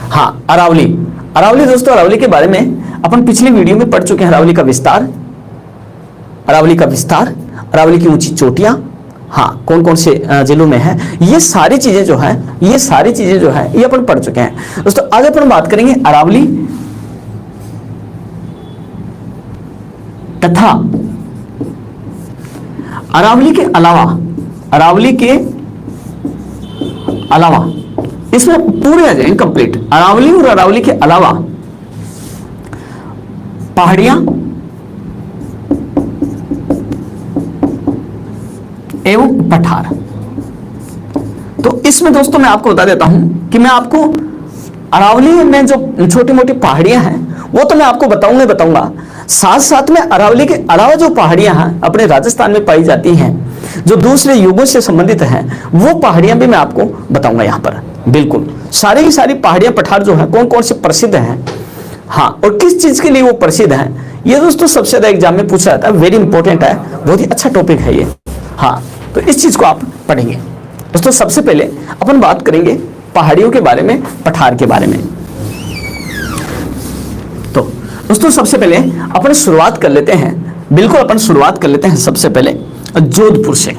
हाँ, अरावली। अरावली दोस्तों, अरावली के बारे में अपन पिछली वीडियो में पढ़ चुके हैं। अरावली का विस्तार, अरावली का विस्तार, अरावली की ऊंची चोटियां, हाँ, कौन कौन से जिलों में है, ये सारी चीजें जो है, ये सारी चीजें जो है, ये अपन पढ़ चुके हैं दोस्तों। आज अपन बात करेंगे अरावली तथा अरावली के अलावा, अरावली के अलावा, इसमें पूरे आ जाए कंप्लीट, अरावली और अरावली के अलावा पहाड़ियां एवं पठार। तो इसमें दोस्तों मैं आपको बता देता हूं कि मैं आपको अरावली में जो छोटी मोटी पहाड़ियां हैं वो तो मैं आपको बताऊंगा, साथ साथ में अरावली के अलावा जो पहाड़ियां हैं अपने राजस्थान में पाई जाती हैं, जो दूसरे युगों से संबंधित हैं, वो पहाड़ियां भी मैं आपको बताऊंगा यहां पर। बिल्कुल सारी की सारी पहाड़ियां, पठार जो है कौन कौन से प्रसिद्ध हैं, हाँ, और किस चीज के लिए वो प्रसिद्ध हैं, ये दोस्तों सबसे ज्यादा एग्जाम में पूछा जाता है। वेरी इंपॉर्टेंट है, बहुत ही अच्छा टॉपिक है ये, हाँ, तो इस चीज को आप पढ़ेंगे दोस्तों। सबसे पहले अपन बात करेंगे पहाड़ियों के बारे में, पठार के बारे में। तो दोस्तों सबसे पहले अपन शुरुआत कर लेते हैं, बिल्कुल अपन शुरुआत कर लेते हैं सबसे पहले जोधपुर से।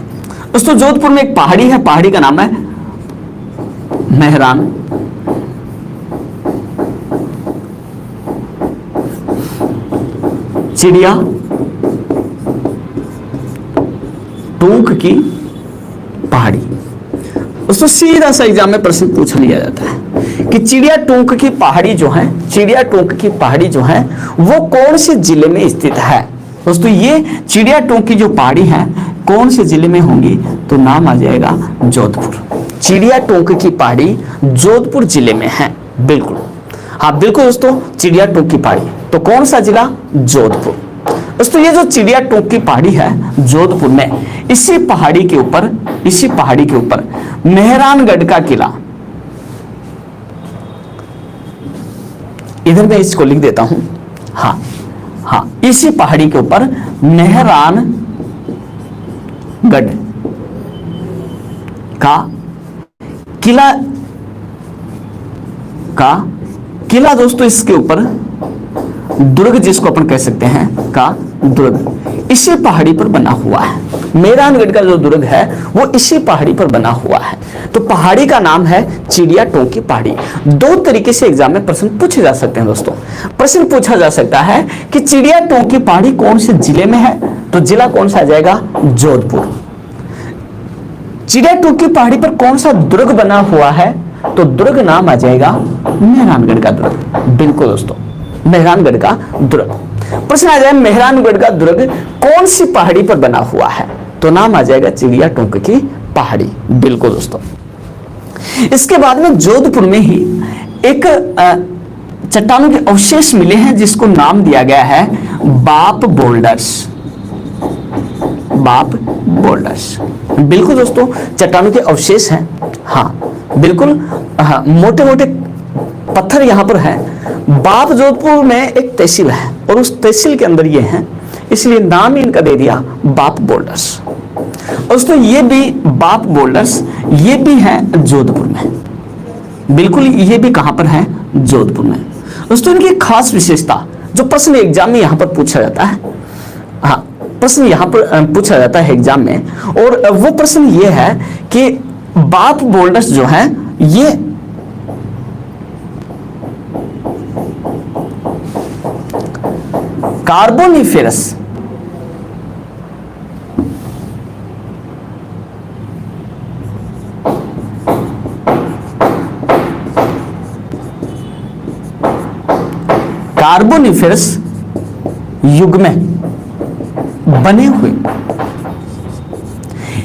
दोस्तों जोधपुर में एक पहाड़ी है, पहाड़ी का नाम है मेहरान। चिड़िया टूक की पहाड़ी। दोस्तों सीधा सा एग्जाम में प्रश्न पूछ लिया जाता है कि चिड़िया टूक की पहाड़ी जो है, चिड़िया टूक की पहाड़ी जो है वो कौन से जिले में स्थित है। दोस्तों ये चिड़िया टूक की जो पहाड़ी है कौन से जिले में होंगी, तो नाम आ जाएगा जोधपुर। चिड़िया टूक की पहाड़ी जोधपुर जिले में है, बिल्कुल, हाँ बिल्कुल दोस्तों, चिड़िया टूक की पहाड़ी, तो कौन सा जिला, जोधपुर। दोस्तों ये जो चिड़िया टूक की पहाड़ी है जोधपुर में, इसी पहाड़ी के ऊपर, इसी पहाड़ी के ऊपर मेहरानगढ़ का किला, इधर मैं इसको लिख देता हूं, हाँ हाँ, इसी पहाड़ी के ऊपर मेहरानगढ़ का किला दोस्तों, इसके ऊपर दुर्ग, जिसको अपन कह सकते हैं का दुर्ग, इसी पहाड़ी पर बना हुआ है। मेहरानगढ़ का जो दुर्ग है वो इसी पहाड़ी पर बना हुआ है। तो पहाड़ी का नाम है चिड़िया टूक की पहाड़ी। दो तरीके से एग्जाम में प्रश्न पूछे जा सकते हैं दोस्तों। प्रश्न पूछा जा सकता है कि चिड़िया टूक की पहाड़ी कौन से जिले में है, तो जिला कौन सा आ जाएगा, जोधपुर। चिड़िया टूक की पहाड़ी पर कौन सा दुर्ग बना हुआ है, तो दुर्ग नाम आ जाएगा मेहरानगढ़ का दुर्ग। बिल्कुल दोस्तों, मेहरानगढ़ का दुर्ग। प्रश्न आ जाए मेहरानगढ़ का दुर्ग कौन सी पहाड़ी पर बना हुआ है, तो नाम आ जाएगा चिड़िया टूक की पहाड़ी। बिल्कुल दोस्तों। इसके बाद में जोधपुर में ही एक चट्टानों के अवशेष मिले हैं जिसको नाम दिया गया है बाप बोल्डर्स। बाप बोल्डर्स, बिल्कुल दोस्तों, चट्टानों के अवशेष हैं, हाँ बिल्कुल, हाँ, मोटे मोटे पत्थर यहां पर है। बाप जोधपुर में एक तहसील है और उस तहसील के अंदर ये है, इसलिए नाम ही इनका दे दिया बाप बोल्डर्स। दोस्तों ये भी बाप बोल्डर्स, ये भी है जोधपुर में, बिल्कुल, ये भी कहां पर है, जोधपुर में। दोस्तों इनकी खास विशेषता जो प्रश्न एग्जाम में यहां पर पूछा जाता है, हाँ प्रश्न यहां पर पूछा जाता है एग्जाम में, और वो प्रश्न ये है कि बाप बोल्डर्स जो है ये कार्बोनिफेरस, कार्बोनिफेरस युग में बने हुए,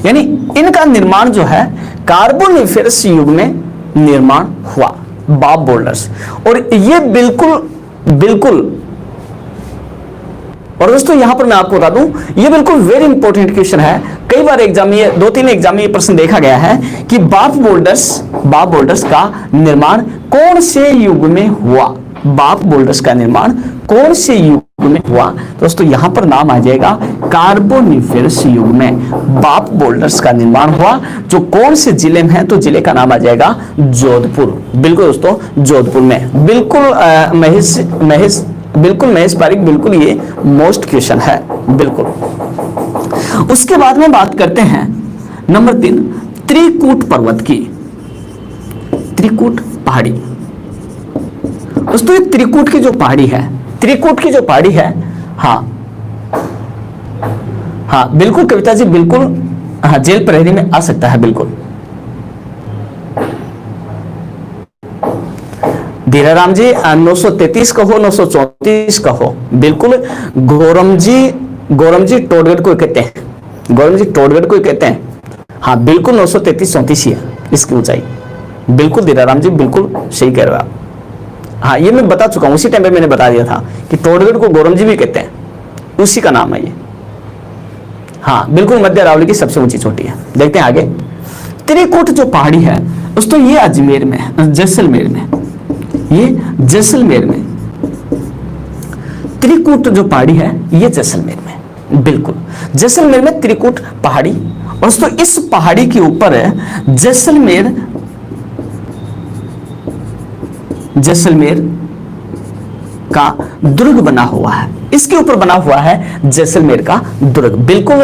यानी इनका निर्माण जो है कार्बोनिफेरस युग में निर्माण हुआ, बाप बोल्डर्स। और ये बिल्कुल और दोस्तों यहां पर मैं आपको बता दूं, ये बिल्कुल वेरी इंपॉर्टेंट क्वेश्चन है। कई बार एग्जाम में, 2-3 एग्जाम में ये प्रश्न देखा गया है कि बाप बोल्डर्स का निर्माण कौन से युग में हुआ, बाप बोल्डर्स का निर्माण कौन से युग में हुआ? दोस्तों यहां पर नाम आ जाएगा कार्बोनिफेरस युग में बाप बोल्डर्स का निर्माण हुआ, जो कौन से जिले में है? तो जिले का नाम आ जाएगा जोधपुर। बिल्कुल दोस्तों, जोधपुर में। बिल्कुल महेश पारिक, बिल्कुल ये मोस्ट क्वेश्चन है। बिल्कुल। उसके बाद में बात करते हैं नंबर 3, त्रिकूट पर्वत की। त्रिकूट पहाड़ी। दोस्तों ये त्रिकूट की जो पहाड़ी है, त्रिकूट की जो पहाड़ी है, हाँ बिल्कुल कविता जी, बिल्कुल हाँ, जेल प्रहरी में आ सकता है। बिल्कुल धीराराम जी 933 कहो, 934 कहो। बिल्कुल गौरम जी टोडगढ़ को कहते हैं, गौरम जी टोडगढ़ को कहते हैं। हाँ बिल्कुल 933-34 ही है इसकी ऊंचाई। बिल्कुल धीराराम जी, बिल्कुल सही कह रहे हो आप। हाँ ये मैं बता चुका हूं, उसी टाइम पे मैंने बता दिया था कि टोडगढ़ को गौरम जी भी कहते हैं, उसी का नाम है ये। हाँ बिल्कुल मध्य अरावली की सबसे ऊंची चोटी है। देखते हैं आगे। त्रिकूट जो पहाड़ी है दोस्तों ये अजमेर में, जैसलमेर में, ये जैसलमेर में। त्रिकूट जो पहाड़ी है ये जैसलमेर में। बिल्कुल जैसलमेर में त्रिकूट पहाड़ी। और दोस्तों इस पहाड़ी के ऊपर जैसलमेर का दुर्ग बना हुआ है। इसके ऊपर बना हुआ है जैसलमेर का दुर्ग। बिल्कुल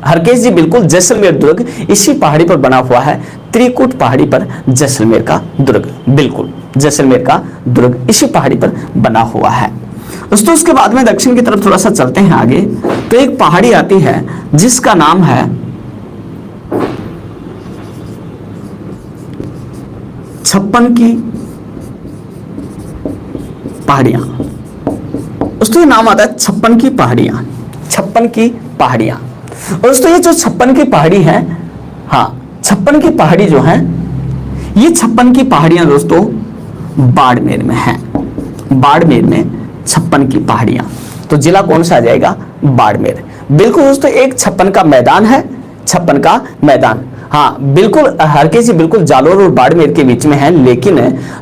हरकेश जी, बिल्कुल जैसलमेर दुर्ग इसी पहाड़ी पर बना हुआ है, त्रिकूट पहाड़ी पर जैसलमेर का दुर्ग। बिल्कुल जैसलमेर का दुर्ग इसी पहाड़ी पर बना हुआ है। दोस्तों उसके बाद में दक्षिण की तरफ थोड़ा सा चलते हैं आगे, तो एक पहाड़ी आती है जिसका नाम है छप्पन की पहाड़ियां। दोस्तों ये नाम आता है छप्पन की पहाड़ियां, छप्पन की पहाड़ियां। और दोस्तों ये जो छप्पन की पहाड़ी है, हाँ छप्पन की पहाड़ी जो है, ये छप्पन की पहाड़ियां दोस्तों बाड़मेर में है। बाड़मेर में छप्पन की पहाड़ियां, तो जिला कौन सा आ जाएगा? बाड़मेर। बिल्कुल दोस्तों एक छप्पन का मैदान है, छप्पन का मैदान। हाँ बिल्कुल हरके जी, बिल्कुल जालोर और बाड़मेर के बीच में है, लेकिन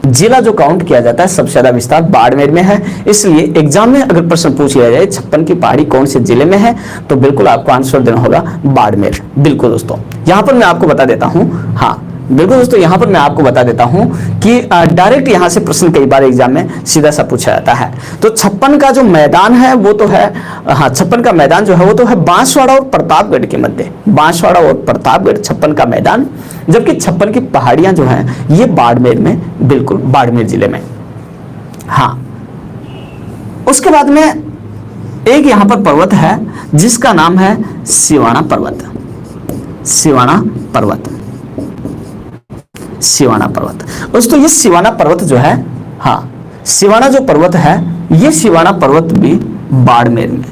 जिला जो काउंट किया जाता है सबसे ज्यादा विस्तार बाड़मेर में है। इसलिए एग्जाम में अगर प्रश्न पूछ लिया जाए छप्पन की पहाड़ी कौन से जिले में है, तो बिल्कुल आपको आंसर देना होगा बाड़मेर। बिल्कुल दोस्तों यहां पर मैं आपको बता देता हूं, हाँ बिल्कुल दोस्तों यहां पर मैं आपको बता देता हूं कि डायरेक्ट यहां से प्रश्न कई बार एग्जाम में सीधा सा पूछा जाता है। तो छप्पन का जो मैदान है वो तो है, हाँ छप्पन का मैदान जो है वो तो है बांसवाड़ा और प्रतापगढ़ के मध्य, बांसवाड़ा और प्रतापगढ़ छप्पन का मैदान। जबकि छप्पन की पहाड़ियां जो हैं ये बाड़मेर में, बिल्कुल बाड़मेर जिले में। हाँ उसके बाद में एक यहां पर पर्वत है जिसका नाम है सिवाना पर्वत। सिवाना पर्वत, सिवाना पर्वत। दोस्तों ये सिवाना पर्वत जो है, हाँ सिवाना जो पर्वत है, ये सिवाना पर्वत भी बाड़मेर में।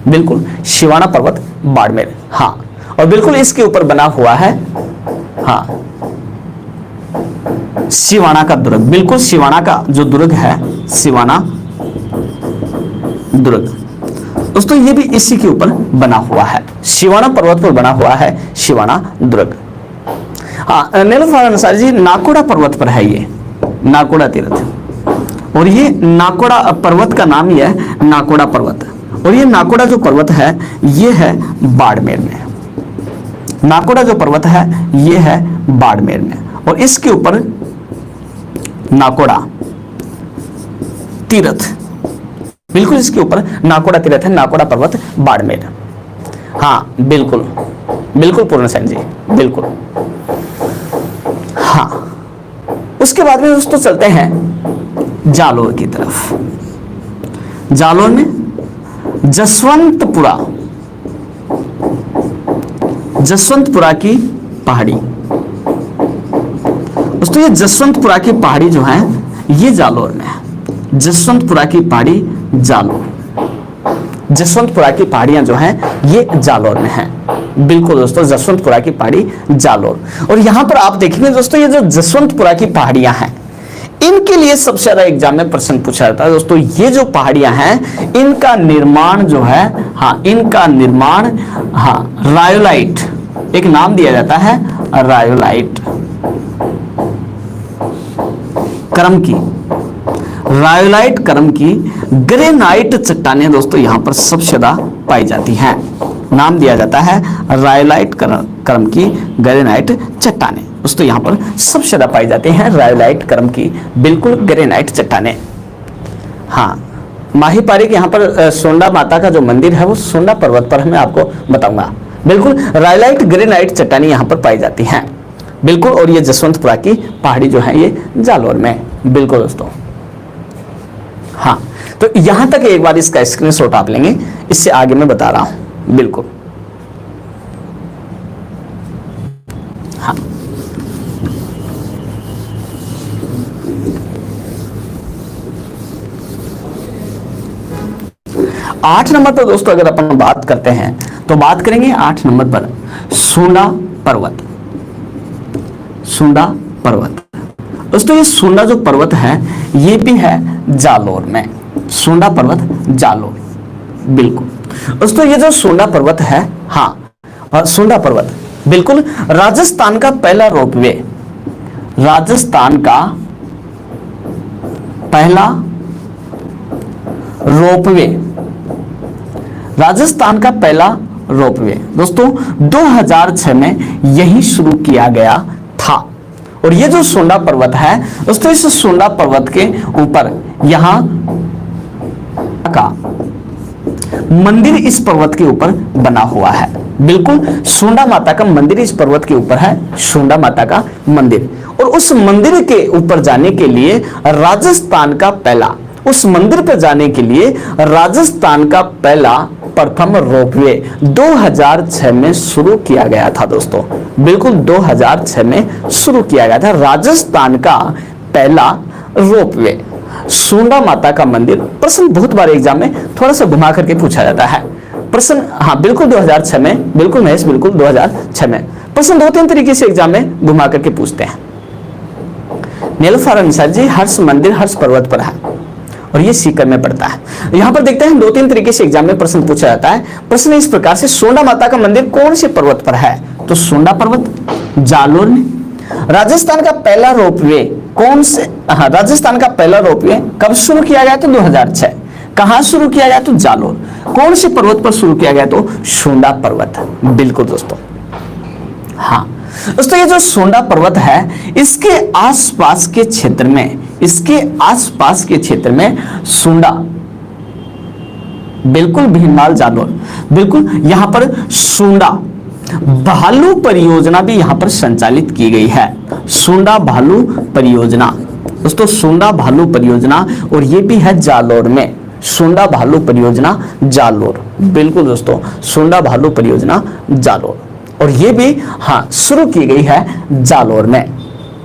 बिल्कुल सिवाना पर्वत बाड़मेर, हाँ। और बिल्कुल इसके ऊपर बना हुआ है, हाँ सिवाना का दुर्ग। बिल्कुल सिवाना का जो दुर्ग है, सिवाना दुर्ग। दोस्तों ये भी इसी के ऊपर बना हुआ है, सिवाना पर्वत पर बना हुआ है सिवाना दुर्ग। हाँ नीलोत्पल अंसारी जी नाकोड़ा पर्वत पर है ये, नाकोड़ा तीर्थ। और ये नाकोड़ा पर्वत का नाम ही है नाकोड़ा पर्वत। और ये नाकोड़ा जो पर्वत है ये है बाड़मेर में। नाकोड़ा जो पर्वत है ये है बाड़मेर में। और इसके ऊपर नाकोड़ा तीर्थ, बिल्कुल इसके ऊपर नाकोड़ा तीर्थ है, नाकोड़ा पर्वत बाड़मेर। हाँ बिल्कुल बिल्कुल पूर्ण सेन जी, बिल्कुल। हाँ उसके बाद में दोस्तों चलते हैं जालोर की तरफ। जालोर में जसवंतपुरा, जसवंतपुरा की पहाड़ी। दोस्तों ये जसवंतपुरा की पहाड़ी जो है ये जालोर में है। जसवंतपुरा की पहाड़ी जालोर, जसवंतपुरा की पहाड़ियां जो हैं ये जालोर में हैं। बिल्कुल दोस्तों जसवंतपुरा की पहाड़ी जालोर। और यहां पर आप देखेंगे दोस्तों ये जो जसवंतपुरा की पहाड़ियां हैं इनके लिए सबसे ज्यादा एग्जाम में प्रश्न पूछा जाता है। दोस्तों ये जो पहाड़ियां हैं इनका निर्माण जो है, हाँ इनका निर्माण, हाँ रायोलाइट, एक नाम दिया जाता है रायोलाइट। क्रम की, रायोलाइट क्रम की ग्रेनाइट चट्टानें दोस्तों यहां पर सबसे ज्यादा पाई जाती हैं। नाम दिया जाता है रायोलाइट क्रम की ग्रेनाइट चट्टानें दोस्तों यहां पर सबसे ज्यादा पाई जाती हैं, रायोलाइट क्रम की बिल्कुल ग्रेनाइट चट्टानें। हाँ, माही पारी के यहाँ पर सोंडा माता का जो मंदिर है वो सोंडा पर्वत पर मैं आपको बताऊंगा। बिल्कुल राइलाइट ग्रेनाइट चट्टानी यहाँ पर पाई जाती हैं बिल्कुल, और ये जसवंतपुरा की पहाड़ी जो है ये जालोर में बिल्कुल दोस्तों। हाँ, तो यहां तक एक बार इसका स्क्रीनशॉट आप लेंगे, इससे आगे मैं बता रहा हूं बिल्कुल। हाँ, 8 नंबर पर दोस्तों अगर अपन बात करते हैं तो बात करेंगे 8 नंबर पर सुंडा पर्वत। सुंडा पर्वत दोस्तों, ये सुंडा जो पर्वत है ये भी है जालोर में, सुंडा पर्वत जालोर बिल्कुल दोस्तों। ये जो सुंडा पर्वत है, हाँ सुंडा पर्वत बिल्कुल राजस्थान का पहला रोपवे, राजस्थान का पहला रोपवे, राजस्थान का पहला रोपवे दोस्तों 2006 में यही शुरू किया गया था। और ये जो सुंडा पर्वत है दोस्तों, इस सुंडा पर्वत के ऊपर यहां का मंदिर इस पर्वत के ऊपर बना हुआ है बिल्कुल। सुंडा माता का मंदिर इस पर्वत के ऊपर है, सुंडा माता का मंदिर। और उस मंदिर के ऊपर जाने के लिए राजस्थान का पहला, उस मंदिर पर जाने के लिए राजस्थान का पहला प्रथम रोपवे 2006 में शुरू किया गया था दोस्तों बिल्कुल। 2006 में शुरू किया गया था राजस्थान का पहला रोपवे, सुंडा माता का मंदिर। प्रश्न बहुत बार एग्जाम में थोड़ा सा घुमा करके पूछा जाता है प्रश्न। हाँ बिल्कुल 2006 में, बिल्कुल महेश बिल्कुल 2006 में प्रश्न 2-3 तरीके से एग्जाम में घुमा करके पूछते हैं। नीलूफर निसार जी, हर्ष मंदिर हर्ष पर्वत पर है और ये सीकर में पड़ता है। यहां पर देखते हैं 2-3 तरीके से एग्जाम में प्रश्न पूछा जाता है। प्रश्न इस प्रकार से, सुंडा माता का मंदिर कौन से पर्वत पर है? तो सुंडा पर्वत जालोर में। राजस्थान का पहला रोपवे कौन से, हाँ राजस्थान का पहला रोपवे कब शुरू किया गया? तो 2006। कहां शुरू किया गया? तो जालोर। कौन से पर्वत पर शुरू किया गया? तो सुंडा पर्वत बिल्कुल दोस्तों। हाँ दोस्तों, ये जो सुंडा पर्वत है इसके आसपास के क्षेत्र में, इसके आसपास के क्षेत्र में सुंडा बिल्कुल भीनमाल जालोर बिल्कुल, यहां पर सुंडा भालू परियोजना भी यहां पर संचालित की गई है। सुंडा भालू परियोजना दोस्तों, सुंडा भालू परियोजना, और ये भी है जालोर में। सुंडा भालू परियोजना जालोर बिल्कुल दोस्तों, सुंडा भालू परियोजना जालोर, और ये भी हाँ शुरू की गई है जालोर में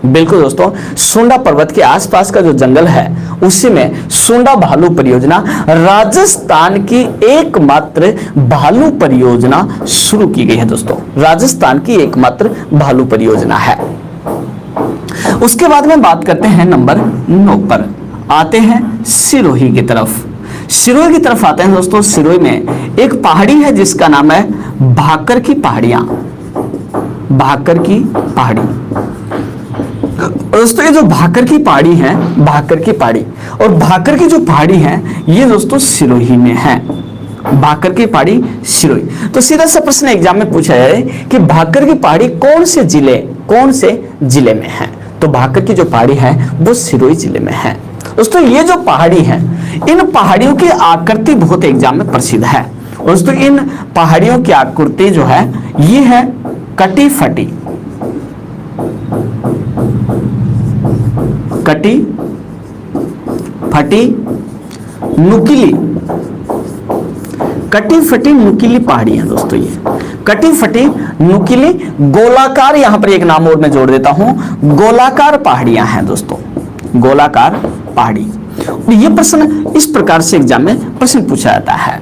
बिल्कुल दोस्तों। सुंडा पर्वत के आसपास का जो जंगल है उसी में सुंडा भालू परियोजना, राजस्थान की एकमात्र भालू परियोजना शुरू की गई है दोस्तों। राजस्थान की एकमात्र भालू परियोजना है। उसके बाद में बात करते हैं नंबर 9 पर, आते हैं सिरोही की तरफ। सिरोही की तरफ आते हैं दोस्तों। सिरोही में एक पहाड़ी है जिसका नाम है भाकर की पहाड़ियां, भाकर की पहाड़ी। दोस्तों ये जो भाकर की पहाड़ी है, भाकर की पहाड़ी, और भाकर की जो पहाड़ी है ये दोस्तों सिरोही में है। भाकर की पहाड़ी सिरोही। तो सीधा सा प्रश्न एग्जाम में पूछा जाए कि भाकर की पहाड़ी कौन से जिले में है? तो भाकर की जो पहाड़ी है वो सिरोही जिले में है दोस्तों। ये जो पहाड़ी है, इन पहाड़ियों की आकृति बहुत एग्जाम में प्रसिद्ध है दोस्तों। इन पहाड़ियों की आकृति जो है ये है कटी फटी, कटी फटी नुकीली, कटी फटी नुकीली पहाड़ी है दोस्तों। ये कटी फटी नुकीली गोलाकार, यहां पर एक नाम और मैं जोड़ देता हूं, गोलाकार पहाड़ियां हैं दोस्तों, गोलाकार पहाड़ी। ये प्रश्न इस प्रकार से एग्जाम में प्रश्न पूछा जाता है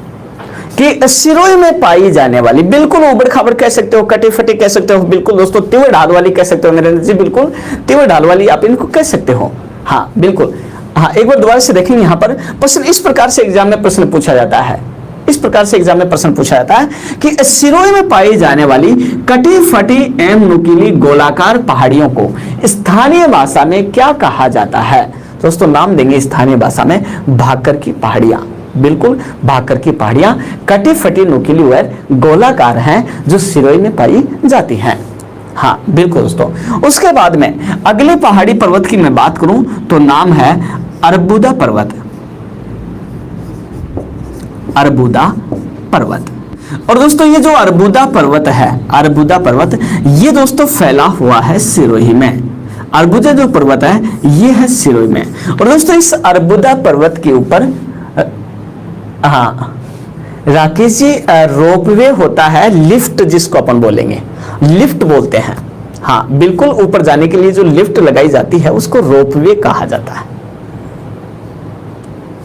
कि सिरोही में पाई जाने वाली, बिल्कुल उबड़ खाबड़ कह सकते हो, कटी फटी कह सकते हो, बिल्कुल दोस्तों तिवर ढाल वाली कह सकते हो नरेंद्र जी, बिल्कुल तिवर ढाल वाली आप इनको कह सकते हो। हाँ बिल्कुल, हाँ एक बार दोबारा से देखेंगे। यहाँ पर प्रश्न इस प्रकार से एग्जाम में प्रश्न पूछा जाता है, इस प्रकार से एग्जाम में प्रश्न पूछा जाता है कि सिरोही में पाई जाने वाली कटी फटी एवं नुकीली गोलाकार पहाड़ियों को स्थानीय भाषा में क्या कहा जाता है? दोस्तों नाम देंगे स्थानीय भाषा में भाकर की पहाड़ियां। बिल्कुल, भाकर की पहाड़ियां कटी फटी नुकीली व गोलाकार हैं जो सिरोही में पाई जाती हैं। हाँ बिल्कुल दोस्तों। उसके बाद में अगले पहाड़ी पर्वत की मैं बात करूं तो नाम है अरबुदा पर्वत। अरबुदा पर्वत। और दोस्तों ये जो अरबुदा पर्वत है, अरबुदा पर्वत ये दोस्तों फैला हुआ है सिरोही में। अरबुदा जो पर्वत है ये है सिरोही में। और दोस्तों इस अरबुदा पर्वत के ऊपर हाँ राकेश जी रोपवे होता है, लिफ्ट जिसको अपन बोलेंगे, लिफ्ट बोलते हैं। हाँ बिल्कुल, ऊपर जाने के लिए जो लिफ्ट लगाई जाती है उसको रोपवे कहा जाता है।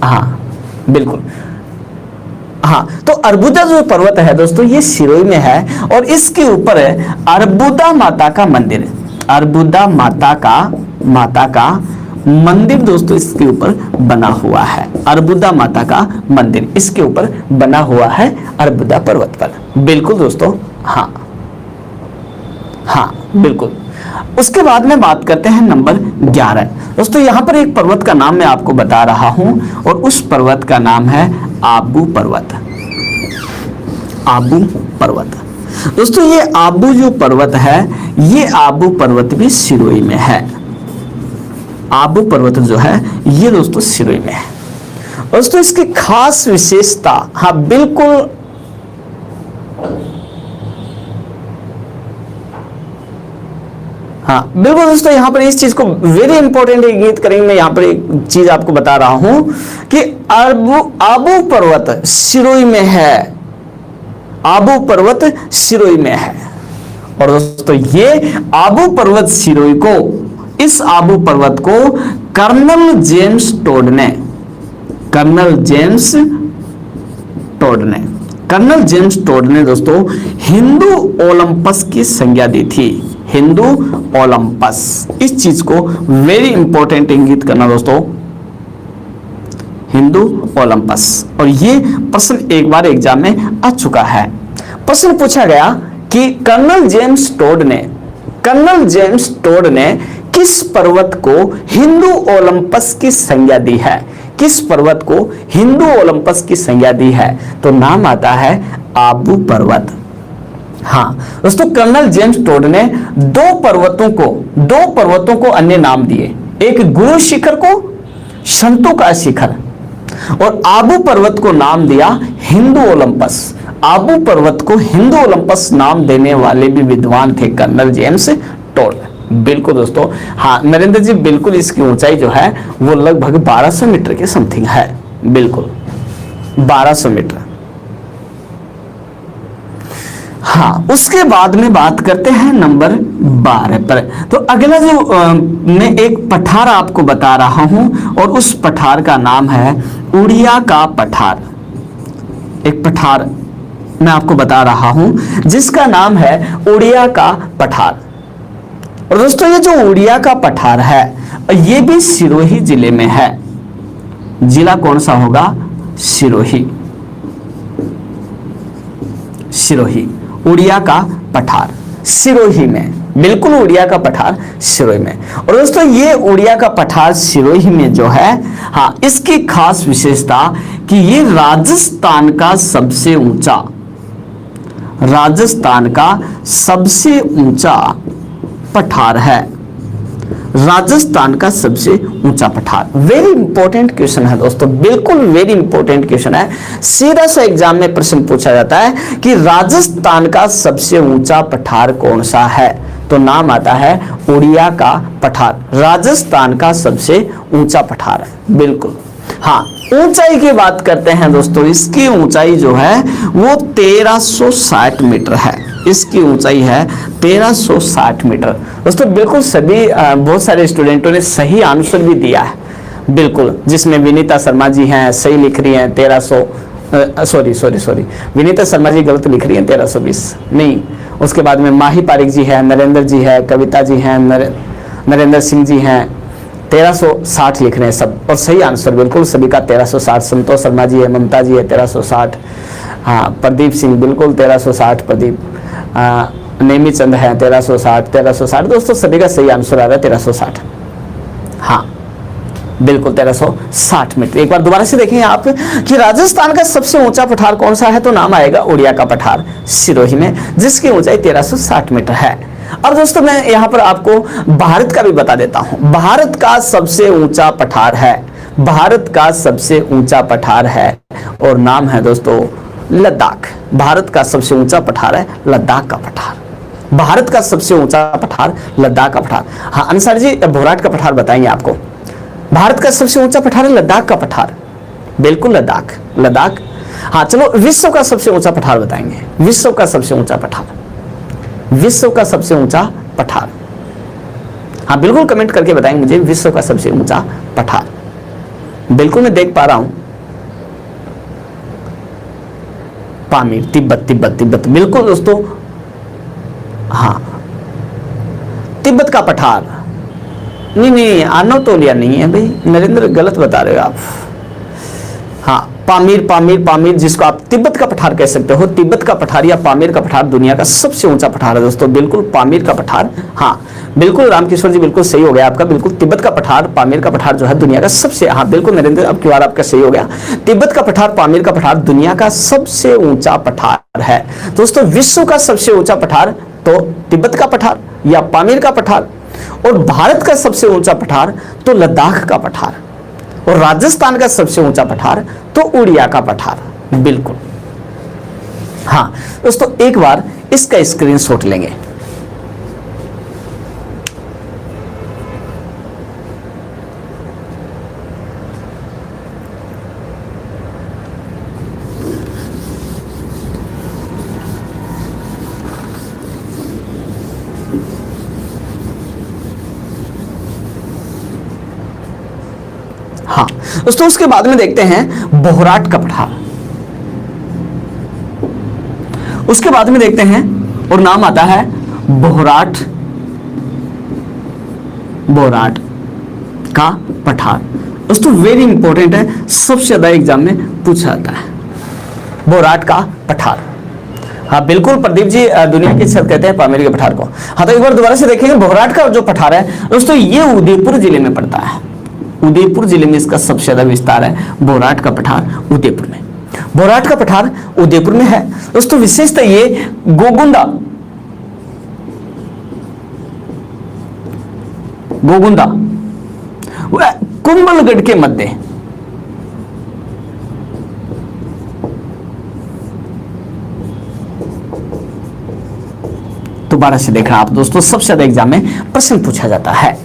हाँ बिल्कुल। हाँ तो अरबुदा जो पर्वत है दोस्तों ये सिरोही में है और इसके ऊपर अरबुदा माता का मंदिर, अरबुदा माता का मंदिर दोस्तों इसके ऊपर बना हुआ है। अरबुदा माता का मंदिर इसके ऊपर बना हुआ है अरबुदा पर्वत पर। बिल्कुल दोस्तों, हाँ हाँ बिल्कुल। उसके बाद में बात करते हैं नंबर 11। दोस्तों यहां पर एक पर्वत का नाम मैं आपको बता रहा हूं और उस पर्वत का नाम है आबू पर्वत। आबू पर्वत। दोस्तों ये आबू जो पर्वत है ये आबू पर्वत भी सिरोही में है। आबू पर्वत जो है ये दोस्तों सिरोही में है। दोस्तों इसकी खास विशेषता, हाँ बिल्कुल हाँ बिल्कुल दोस्तों, यहां पर इस चीज को वेरी इंपॉर्टेंट गीत करेंगे। मैं यहां पर एक चीज आपको बता रहा हूं कि आबू पर्वत सिरोही में है। आबू पर्वत सिरोही में है। और दोस्तों ये आबू पर्वत सिरोही को, इस आबू पर्वत को कर्नल जेम्स टोड ने, कर्नल जेम्स टोड ने दोस्तों हिंदू ओलंपस की संज्ञा दी थी। हिंदू ओलंपस, इस चीज को वेरी इंपॉर्टेंट इंगित करना दोस्तों, हिंदू ओलंपस। और ये प्रश्न एक बार एग्जाम में आ चुका है। प्रश्न पूछा गया कि कर्नल जेम्स टोड ने किस पर्वत को हिंदू ओलंपस की संज्ञा दी है, किस पर्वत को हिंदू ओलंपस की संज्ञा दी है, तो नाम आता है आबू पर्वत। हाँ दोस्तों कर्नल जेम्स टोड ने दो पर्वतों को अन्य नाम दिए, एक गुरु शिखर को संतों का शिखर, और आबू पर्वत को नाम दिया हिंदू ओलंपस। आबू पर्वत को हिंदू ओलंपस नाम देने वाले भी विद्वान थे कर्नल जेम्स टोड। बिल्कुल दोस्तों, हाँ नरेंद्र जी बिल्कुल, इसकी ऊंचाई जो है वो लगभग 1200 मीटर के समथिंग है। बिल्कुल 1200 मीटर। हाँ उसके बाद में बात करते हैं नंबर 12 पर। तो अगला जो मैं एक पठार आपको बता रहा हूं और उस पठार का नाम है उड़िया का पठार। एक पठार मैं आपको बता रहा हूं जिसका नाम है उड़िया का पठार। और दोस्तों ये जो उड़िया का पठार है ये भी सिरोही जिले में है। जिला कौन सा होगा? सिरोही। सिरोही, उड़िया का पठार सिरोही में। बिल्कुल उड़िया का पठार सिरोही में। और दोस्तों ये उड़िया का पठार सिरोही में जो है, हाँ इसकी खास विशेषता कि ये राजस्थान का सबसे ऊंचा, राजस्थान का सबसे ऊंचा पठार है। राजस्थान का सबसे ऊंचा पठार। वेरी इंपॉर्टेंट क्वेश्चन है दोस्तों, बिल्कुल वेरी इंपॉर्टेंट क्वेश्चन है। सीधा सा एग्जाम में प्रश्न पूछा जाता है कि राजस्थान का सबसे ऊंचा पठार कौन सा है, तो नाम आता है उड़िया का पठार। राजस्थान का सबसे ऊंचा पठार है। बिल्कुल। हाँ ऊंचाई की बात करते हैं दोस्तों, इसकी ऊंचाई जो है वो 1360 मीटर है। इसकी ऊंचाई है 1360 मीटर। दोस्तों बिल्कुल सभी बहुत सारे स्टूडेंटों ने सही आंसर भी दिया है। बिल्कुल, जिसमें विनीता शर्मा जी हैं सही लिख रही हैं 1300, सॉरी विनीता शर्मा जी गलत लिख रही हैं 1320 नहीं। उसके बाद में माही पारिक जी है, नरेंद्र जी है, कविता जी हैं, नरेंद्र सिंह जी हैं, 1360 लिख रहे हैं सब, और सही आंसर बिल्कुल सभी का 1360। संतोष शर्मा जी है, ममता जी है 1360, हाँ प्रदीप सिंह बिल्कुल 1360, प्रदीप नेमी चंद है 1360। दोस्तों सभी का सही आंसर आ रहा है 1360। हाँ बिल्कुल 1360 मीटर। एक बार दोबारा से देखेंगे आप कि राजस्थान का सबसे ऊंचा पठार कौन सा है, तो नाम आएगा उड़िया का पठार सिरोही में, जिसकी ऊंचाई 1360 मीटर है। और दोस्तों मैं यहां पर आपको भारत का भी बता देता हूं। भारत का सबसे ऊंचा पठार है, भारत का सबसे ऊंचा पठार है और नाम है दोस्तों लद्दाख। भारत का सबसे ऊंचा पठार है लद्दाख का पठार। भारत का सबसे ऊंचा पठार लद्दाख का पठार। हाँ अंसारी जी भोराट का पठार बताएंगे आपको। भारत का सबसे ऊंचा पठार है लद्दाख का पठार, बिल्कुल लद्दाख, लद्दाख। हाँ चलो विश्व का सबसे ऊंचा पठार बताएंगे, विश्व का सबसे ऊंचा पठार, विश्व का सबसे ऊंचा पठार। हाँ बिल्कुल कमेंट करके बताएंगे मुझे विश्व का सबसे ऊंचा पठार। बिल्कुल मैं देख पा रहा हूं, पामीर, तिब्बत, तिब्बत, तिब्बत, बिल्कुल दोस्तों। हाँ तिब्बत का पठार, नहीं आनोतोलिया नहीं है भाई, नरेंद्र गलत बता रहे हो आप। हाँ पामीर, पामीर, पामीर, जिसको आप तिब्बत का पठार कह सकते हो। तिब्बत का पठार या पामीर का पठार दुनिया का सबसे ऊंचा पठार है दोस्तों, बिल्कुल पामीर का पठार। हाँ बिल्कुल रामकिशोर जी बिल्कुल सही हो गया आपका, बिल्कुल तिब्बत का पठार, पामीर का पठार जो है दुनिया का सबसे, हाँ बिल्कुल नरेंद्र अब की बार आपका सही हो गया। तिब्बत का पठार, पामीर का पठार दुनिया का सबसे ऊंचा पठार है दोस्तों। विश्व का सबसे ऊंचा पठार तो तिब्बत का पठार या पामीर का पठार, और भारत का सबसे ऊंचा पठार तो लद्दाख का पठार, और राजस्थान का सबसे ऊंचा पठार तो उड़िया का पठार, बिल्कुल। हाँ दोस्तों एक बार इसका स्क्रीनशॉट लेंगे। हाँ दोस्तों उसके बाद में देखते हैं बोहराट का पठार। उसके बाद में देखते हैं और नाम आता है बोहराट, बोहराट का पठार। दोस्तों वेरी इंपॉर्टेंट है, सबसे ज्यादा एग्जाम में पूछा जाता है बोहराट का पठार। हाँ बिल्कुल प्रदीप जी दुनिया की छत कहते हैं पामीर के पठार को। हाँ तो एक बार दोबारा से देखेंगे बोहराट का जो पठार है दोस्तों ये उदयपुर जिले में पड़ता है, उदयपुर जिले में इसका सबसे ज्यादा विस्तार है। बोहराट का पठार उदयपुर में, बोहराट का पठार उदयपुर में है दोस्तों। विशेषता ये गोगुंदा, गोगुंदा कुंभलगढ़ के मध्य, दोबारा से देखना आप दोस्तों, सबसे ज्यादा एग्जाम में प्रश्न पूछा जाता है,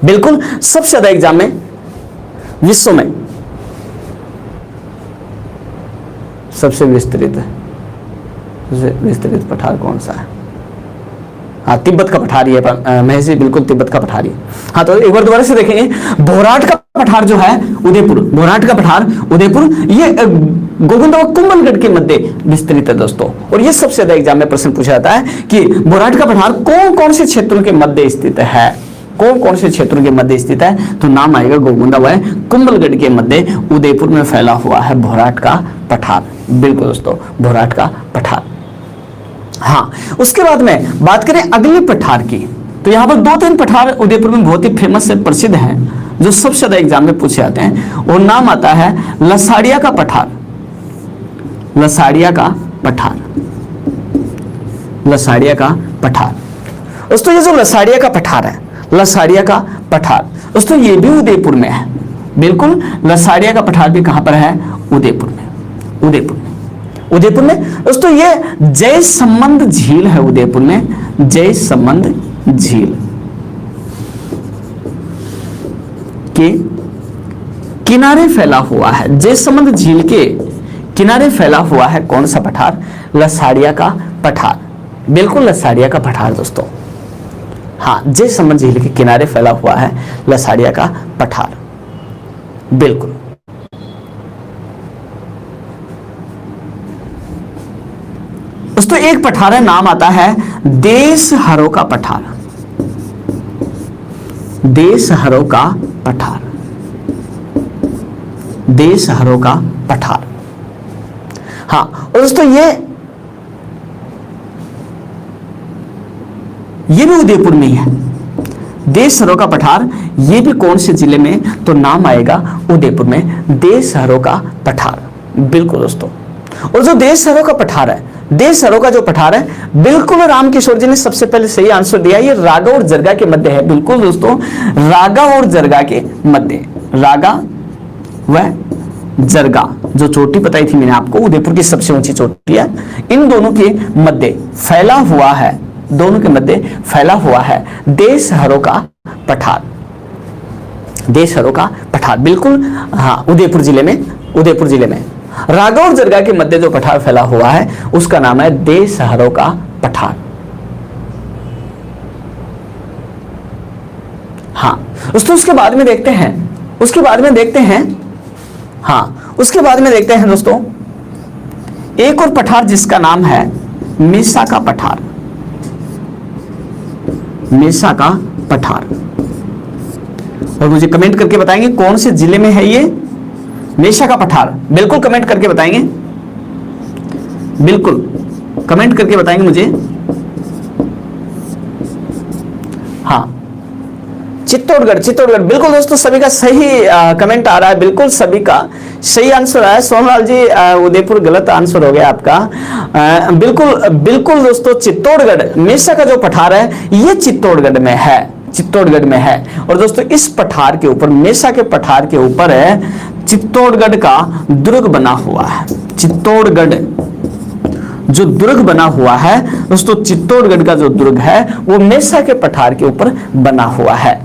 बिल्कुल सबसे ज्यादा एग्जाम में विश्व में सबसे विस्तृत पठार कौन सा है? हाँ तिब्बत का पठार ये महेश जी बिल्कुल तिब्बत का पठार। हाँ तो एक बार दोबारा से देखेंगे बोहराट का पठार जो है उदयपुर, बोहराट का पठार उदयपुर, ये गोविंदा व कुंभलगढ़ के मध्य विस्तृत है दोस्तों। और ये सबसे ज्यादा एग्जाम में प्रश्न पूछा जाता है कि बोहराट का पठार कौन कौन से क्षेत्रों के मध्य स्थित है, कौन कौन से क्षेत्रों के मध्य स्थित है, तो नाम आएगा गोगुंदा व कुंभलगढ़ के मध्य उदयपुर में फैला हुआ है बोहराट का पठार, बिल्कुल दोस्तों बोहराट का पठार। हाँ उसके बाद में बात करें अगले पठार की, तो यहाँ पर दो तीन पठार उदयपुर में बहुत ही फेमस से प्रसिद्ध हैं जो सबसे ज्यादा एग्जाम में पूछे जाते हैं, और नाम आता है लसाड़िया का पठार, लसाड़िया का पठार, लसाड़िया का पठार। दोस्तों ये जो लसाड़िया का पठार है, लसाड़िया का पठार दोस्तों ये भी उदयपुर में है, बिल्कुल लसाड़िया का पठार भी कहां पर है? उदयपुर में, उदयपुर में, उदयपुर में दोस्तों ये जय संबंध झील है उदयपुर में, जय संबंध झील के किनारे फैला हुआ है, जय संबंध झील के किनारे फैला हुआ है कौन सा पठार? लसाड़िया का पठार, बिल्कुल लसाड़िया का पठार दोस्तों। हाँ जय संबंध झील के किनारे फैला हुआ है लसाड़िया का पठार, बिल्कुल। दोस्तों एक पठार है, नाम आता है देशहरों का पठार, देशहरों का पठार, देशहरों का पठार। हाँ और दोस्तों ये भी उदयपुर में ही है, देशहरों का पठार, ये भी कौन से जिले में, तो नाम आएगा उदयपुर में, देशहरों का पठार। बिल्कुल दोस्तों, और जो देशहरों का पठार है, देशहरों का जो पठार है, बिल्कुल रामकिशोर जी ने सबसे पहले सही आंसर दिया। ये रागा और जरगा के मध्य है। बिल्कुल दोस्तों, रागा और जरगा के मध्य, रागा व जरगा, जो चोटी बताई थी मैंने आपको, उदयपुर की सबसे ऊंची चोटी है, इन दोनों के मध्य फैला हुआ है, दोनों के मध्य फैला हुआ है देशहरों का पठार, देशहरों का पठार। बिल्कुल हाँ, उदयपुर जिले में, उदयपुर जिले में रागा और जरगा के मध्य जो पठार फैला हुआ है उसका नाम है देशहरों का पठार। हाँ दोस्तों, उसके बाद में देखते हैं, उसके बाद में देखते हैं, हाँ उसके बाद में देखते हैं दोस्तों एक और पठार जिसका नाम है मेसा का पठार, मेसा का पठार। और मुझे कमेंट करके बताएंगे कौन से जिले में है ये मेसा का पठार। बिल्कुल कमेंट करके बताएंगे, बिल्कुल कमेंट करके बताएंगे मुझे। हाँ, चित्तौड़गढ़, चित्तौड़गढ़। बिल्कुल दोस्तों, सभी का सही कमेंट आ रहा है, बिल्कुल सभी का सही आंसर आया। सोमलाल जी, उदयपुर गलत आंसर हो गया आपका। बिल्कुल बिल्कुल दोस्तों, चित्तौड़गढ़ मेसा का जो पठार है ये चित्तौड़गढ़ में है, चित्तौड़गढ़ में है। और दोस्तों इस पठार के ऊपर, मेसा के पठार के ऊपर है चित्तौड़गढ़ का दुर्ग बना हुआ है। चित्तौड़गढ़ जो दुर्ग बना हुआ है दोस्तों, चित्तौड़गढ़ का जो दुर्ग है वो मेसा के पठार के ऊपर बना हुआ है।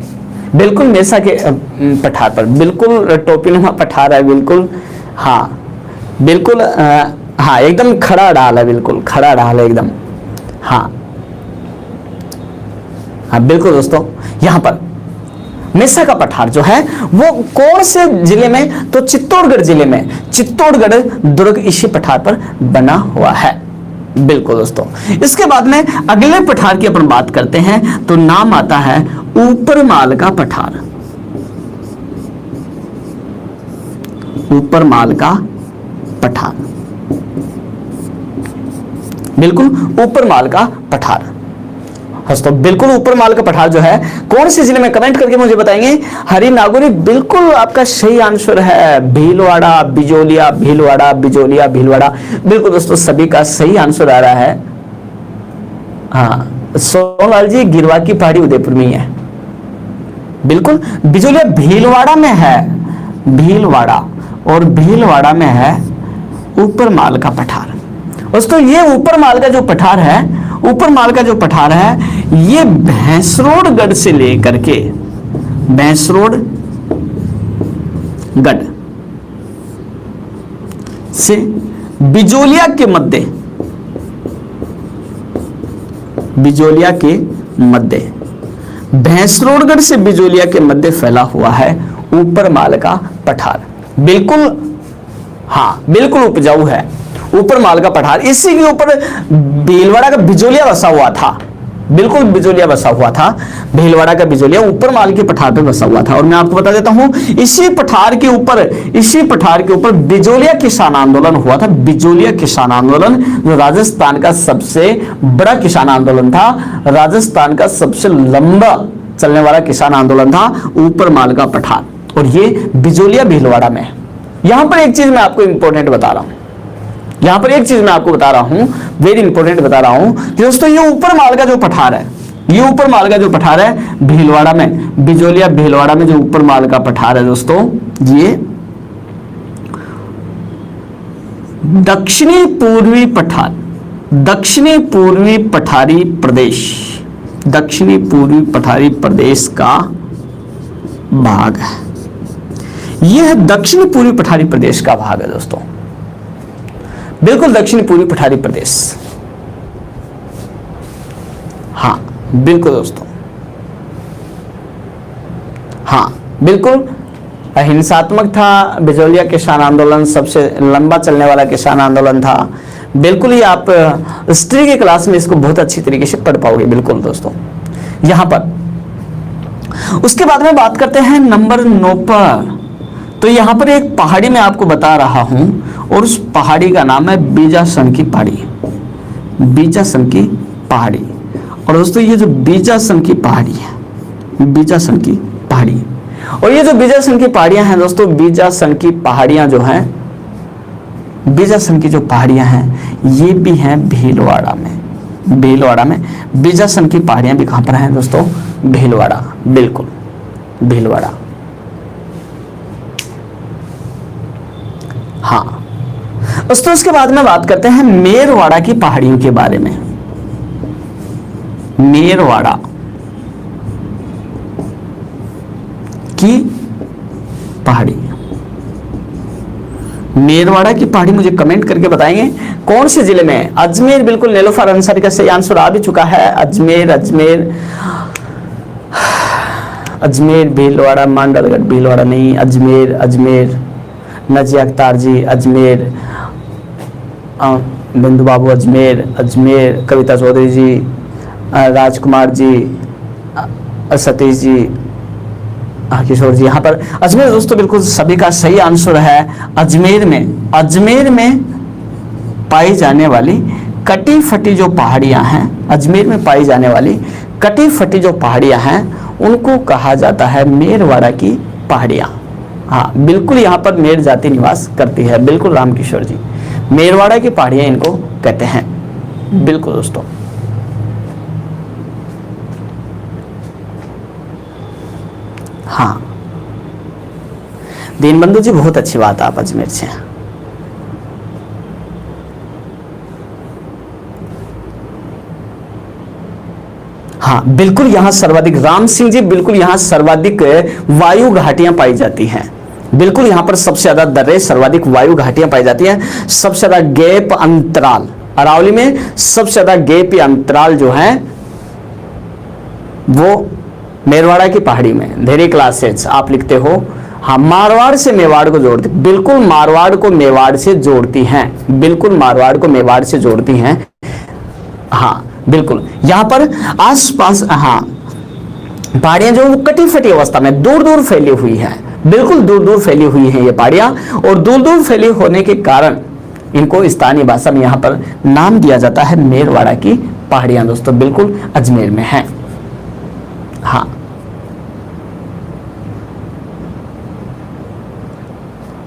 बिल्कुल मेसा के पठार पर, बिल्कुल टोपीनुमा पठार है, बिल्कुल हाँ, बिल्कुल हाँ, एकदम खड़ा ढाल है, बिल्कुल खड़ा ढाल है एकदम। हाँ हाँ बिल्कुल दोस्तों, यहां पर मेसा का पठार जो है वो कौन से जिले में, तो चित्तौड़गढ़ जिले में, चित्तौड़गढ़ दुर्ग इसी पठार पर बना हुआ है। बिल्कुल दोस्तों, इसके बाद में अगले पठार की अपन बात करते हैं तो नाम आता है ऊपरमाल का पठार, ऊपरमाल का पठार। बिल्कुल ऊपरमाल का पठार दोस्तों, बिल्कुल ऊपरमाल का पठार जो है कौन से जिले में, कमेंट करके मुझे बताएंगे। हरि नागौरी, बिल्कुल आपका सही आंसर है भीलवाड़ा, बिजोलिया, भीलवाड़ा, बिजोलिया, भीलवाड़ा। बिल्कुल दोस्तों, सभी का सही आंसर आ रहा है। हाँ सोमलाल जी, गिरवा की पहाड़ी उदयपुर में ही है। बिल्कुल, बिजोलिया भीलवाड़ा में है, भीलवाड़ा, और भीलवाड़ा में है ऊपरमाल का पठार। दोस्तों ये ऊपरमाल का जो पठार है, ऊपरमाल का जो पठार है ये भैंसरोडगढ़ से लेकर के, भैंसरोडगढ़ से बिजोलिया के मध्य, बिजोलिया के मध्य, भैंसरोडगढ़ से बिजोलिया के मध्य फैला हुआ है ऊपरमाल का पठार। बिल्कुल हाँ, बिल्कुल उपजाऊ है ऊपरमाल का पठार। इसी के ऊपर भीलवाड़ा का बिजोलिया बसा हुआ था, बिल्कुल बिजोलिया बसा हुआ था, भीलवाड़ा का बिजोलिया ऊपरमाल के पठार पे बसा हुआ था। और मैं आपको बता देता हूं, इसी पठार के ऊपर, इसी पठार के ऊपर बिजोलिया किसान आंदोलन हुआ था। बिजोलिया किसान आंदोलन जो राजस्थान का सबसे बड़ा किसान आंदोलन था, राजस्थान का सबसे लंबा चलने वाला किसान आंदोलन था, ऊपरमाल का पठार। और ये बिजोलिया भीलवाड़ा में। यहां पर एक चीज मैं आपको इंपॉर्टेंट बता रहा हूं, यहां पर एक चीज मैं आपको बता रहा हूं, वेरी इंपॉर्टेंट बता रहा हूं कि दोस्तों ये ऊपरमाल का जो पठार है, ये ऊपरमाल का जो पठार है भीलवाड़ा में, बिजोलिया भीलवाड़ा में जो ऊपरमाल का पठार है दोस्तों, ये दक्षिणी पूर्वी पठार, दक्षिणी पूर्वी पठारी प्रदेश, दक्षिणी पूर्वी पठारी प्रदेश का भाग है। यह दक्षिणी पूर्वी पठारी प्रदेश का भाग है दोस्तों, बिल्कुल दक्षिणी पूर्वी पठारी प्रदेश। हाँ बिल्कुल दोस्तों, हाँ बिल्कुल अहिंसात्मक था। बिजोलिया किसान आंदोलन सबसे लंबा चलने वाला किसान आंदोलन था। बिल्कुल ही आप हिस्ट्री की क्लास में इसको बहुत अच्छी तरीके से पढ़ पाओगे। बिल्कुल दोस्तों, यहां पर उसके बाद में बात करते हैं नंबर 9 पर। तो यहां पर एक पहाड़ी मैं आपको बता रहा हूं और उस पहाड़ी का नाम है बीजासन की पहाड़ी, बीजासन की पहाड़ी। और दोस्तों ये जो बीजासन की पहाड़ी है, बीजासन की पहाड़ी। और ये जो बीजासन की पहाड़ियां हैं दोस्तों, बीजासन की पहाड़ियां जो हैं, बीजासन की जो पहाड़ियां हैं ये भी हैं भीलवाड़ा में। भीलवाड़ा में बीजासन की पहाड़ियां भी कहां पर हैं दोस्तों? भीलवाड़ा, बिल्कुल भीलवाड़ा। हाँ दोस्तों, उसके बाद में बात करते हैं मेरवाड़ा की पहाड़ियों के बारे में। मेरवाड़ा की पहाड़ी, मेरवाड़ा की पहाड़ी मुझे कमेंट करके बताएंगे कौन से जिले में है। अजमेर, बिल्कुल नीलोफर अंसारी का सही आंसर आ भी चुका है। अजमेर, अजमेर, अजमेर, भीलवाड़ा, मांडलगढ़, भीलवाड़ा नहीं, अजमेर, अजमेर, नजिया अख्तार जी अजमेर, बिंदु बाबू अजमेर, अजमेर, कविता चौधरी जी, राजकुमार जी, सतीश जी, किशोर जी, यहाँ पर अजमेर दोस्तों बिल्कुल सभी का सही आंसर है। अजमेर में, अजमेर में पाई जाने वाली कटी फटी जो पहाड़ियां हैं, अजमेर में पाई जाने वाली कटी फटी जो पहाड़ियां हैं उनको कहा जाता है मेरवाड़ा की पहाड़ियां। हाँ बिल्कुल, यहाँ पर मेर जाति निवास करती है, बिल्कुल रामकिशोर जी, मेरवाड़ा की पहाड़ियां इनको कहते हैं, बिल्कुल दोस्तों। हाँ दीनबंधु जी, बहुत अच्छी बात, आप अजमेर से हैं। हाँ बिल्कुल, यहां सर्वाधिक, राम सिंह जी बिल्कुल, यहां सर्वाधिक वायु घाटियां पाई जाती हैं। बिल्कुल, यहां पर सबसे ज्यादा दर्रे, सर्वाधिक वायु घाटियां पाई जाती हैं। सबसे ज्यादा गैप अंतराल, अरावली में सबसे ज्यादा गैप या अंतराल जो है वो मेरवाड़ा की पहाड़ी में। धेरी क्लासेज आप लिखते हो। हाँ, मारवाड़ से मेवाड़ को जोड़ती, बिल्कुल मारवाड़ को मेवाड़ से जोड़ती हैं, बिल्कुल मारवाड़ को मेवाड़ से जोड़ती हैं। हाँ बिल्कुल, यहाँ पर आसपास हाँ पहाड़ियां जो कटी फटी अवस्था में दूर दूर फैली हुई है, बिल्कुल दूर दूर फैली हुई है ये पहाड़ियां। और दूर दूर फैली होने के कारण इनको स्थानीय भाषा में यहाँ पर नाम दिया जाता है मेरवाड़ा की पहाड़ियां। दोस्तों बिल्कुल अजमेर में है। हाँ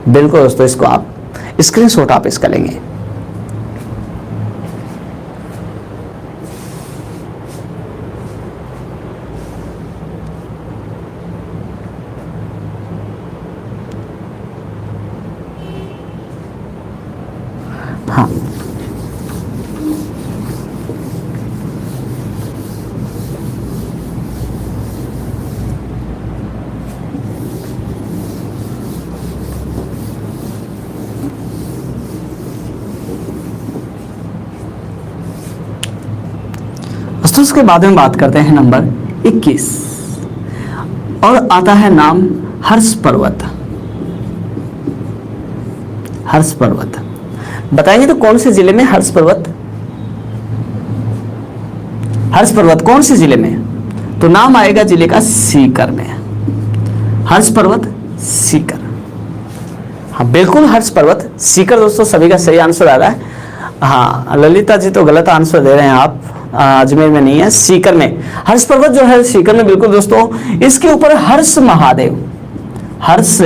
बिल्कुल दोस्तों, इसको आप स्क्रीनशॉट आप इसका लेंगे। हाँ दोस्तों, उसके बाद में बात करते हैं नंबर 21 और आता है नाम हर्ष पर्वत। हर्ष पर्वत बताएंगे तो कौन से जिले में हर्ष पर्वत, हर्ष पर्वत कौन से जिले में? तो नाम आएगा जिले का सीकर में। हर्ष पर्वत सीकर, हाँ बिल्कुल हर्ष पर्वत सीकर। दोस्तों सभी का सही आंसर आ रहा है। हाँ ललिता जी तो गलत आंसर दे रहे हैं आप, अजमेर में नहीं है, सीकर में। हर्ष पर्वत जो है सीकर में, बिल्कुल दोस्तों। इसके ऊपर हर्ष महादेव, हर्ष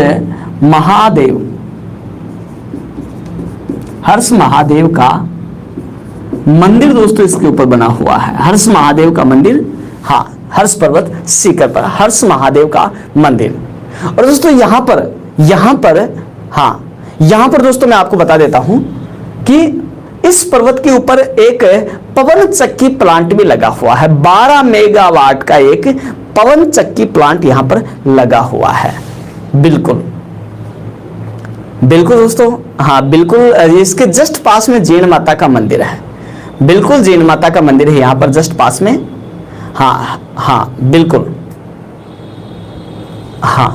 महादेव, हर्ष महादेव का मंदिर दोस्तों इसके ऊपर बना हुआ है। हर्ष महादेव का मंदिर, हाँ हर्ष पर्वत सीकर पर हर्ष महादेव का मंदिर। और दोस्तों यहाँ पर हाँ यहाँ पर दोस्तों मैं आपको बता देता हूं कि इस पर्वत के ऊपर एक पवन चक्की प्लांट भी लगा हुआ है। 12 मेगावाट का एक पवन चक्की प्लांट यहां पर लगा हुआ है। बिल्कुल बिल्कुल दोस्तों, हाँ बिल्कुल। इसके जस्ट पास में जैन माता का मंदिर है, बिल्कुल जैन माता का मंदिर है यहां पर जस्ट पास में। हाँ हाँ बिल्कुल, हाँ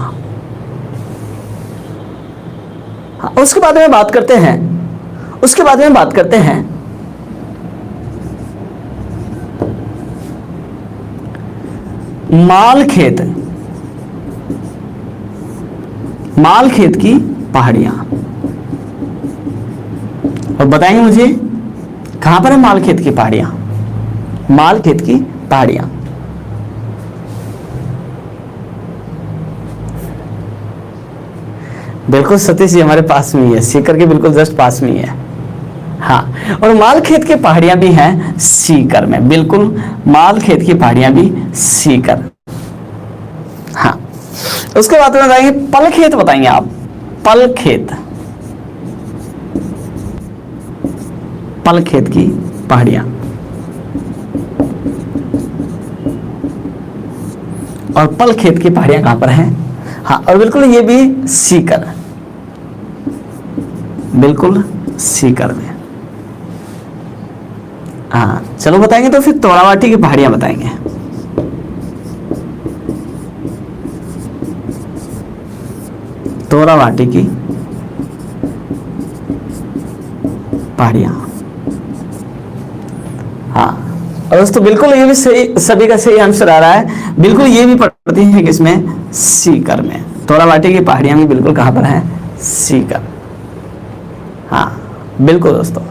हाँ। उसके बाद में बात करते हैं, उसके बाद में बात करते हैं मालखेत, मालखेत की पहाड़ियां। और बताएंगे मुझे कहां पर है मालखेत की पहाड़ियां? मालखेत की पहाड़ियां बिल्कुल सतीश जी हमारे पास में ही है, सीकर के बिल्कुल जस्ट पास में ही है। हाँ, और माल खेत की पहाड़ियां भी हैं सीकर में, बिल्कुल माल खेत की पहाड़ियां भी सीकर। हाँ, उसके बाद में बताएंगे पल खेत, बताएंगे आप पल खेत, पल खेत की पहाड़ियां, और पल खेत की पहाड़ियां कहां पर हैं? हाँ, और बिल्कुल ये भी सीकर, बिल्कुल सीकर में। हाँ चलो बताएंगे, तो फिर तोरावाटी की पहाड़ियां बताएंगे। तोरावाटी की पहाड़ियां। हाँ, और दोस्तों बिल्कुल ये भी सही, सभी का सही आंसर आ रहा है, बिल्कुल ये भी पढ़ती है किसमें? सीकर में। तोरावाटी की पहाड़ियां भी बिल्कुल कहां पर है? सीकर। हाँ बिल्कुल दोस्तों।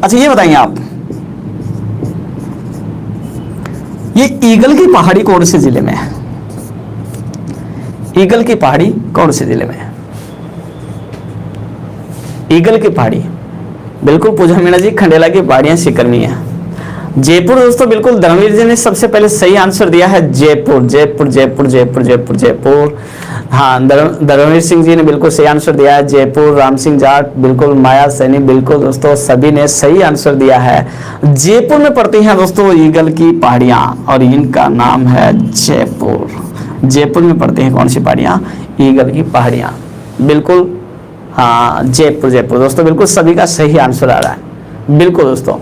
अच्छा ये बताइए आप, ये ईगल की पहाड़ी कौन से जिले में है? ईगल की पहाड़ी कौन से जिले में है? ईगल की पहाड़ी, बिल्कुल पूजा मीणा जी, खंडेला की पहाड़ियां सीकर में है। जयपुर दोस्तों, बिल्कुल धर्मवीर जी ने सबसे पहले सही आंसर दिया है जयपुर, जयपुर जयपुर जयपुर जयपुर जयपुर। हाँ, धर्मवीर सिंह जी ने बिल्कुल सही आंसर दिया है जयपुर। राम सिंह जाट, बिल्कुल। माया सैनी, बिल्कुल दोस्तों सभी ने सही आंसर दिया है। जयपुर में पड़ती हैं दोस्तों ईगल की पहाड़ियां, और इनका नाम है जयपुर। जयपुर में पड़ती हैं कौन सी पहाड़ियां? ईगल की पहाड़ियां, बिल्कुल। हाँ जयपुर, जयपुर दोस्तों, बिल्कुल सभी का सही आंसर आ रहा है, बिल्कुल दोस्तों।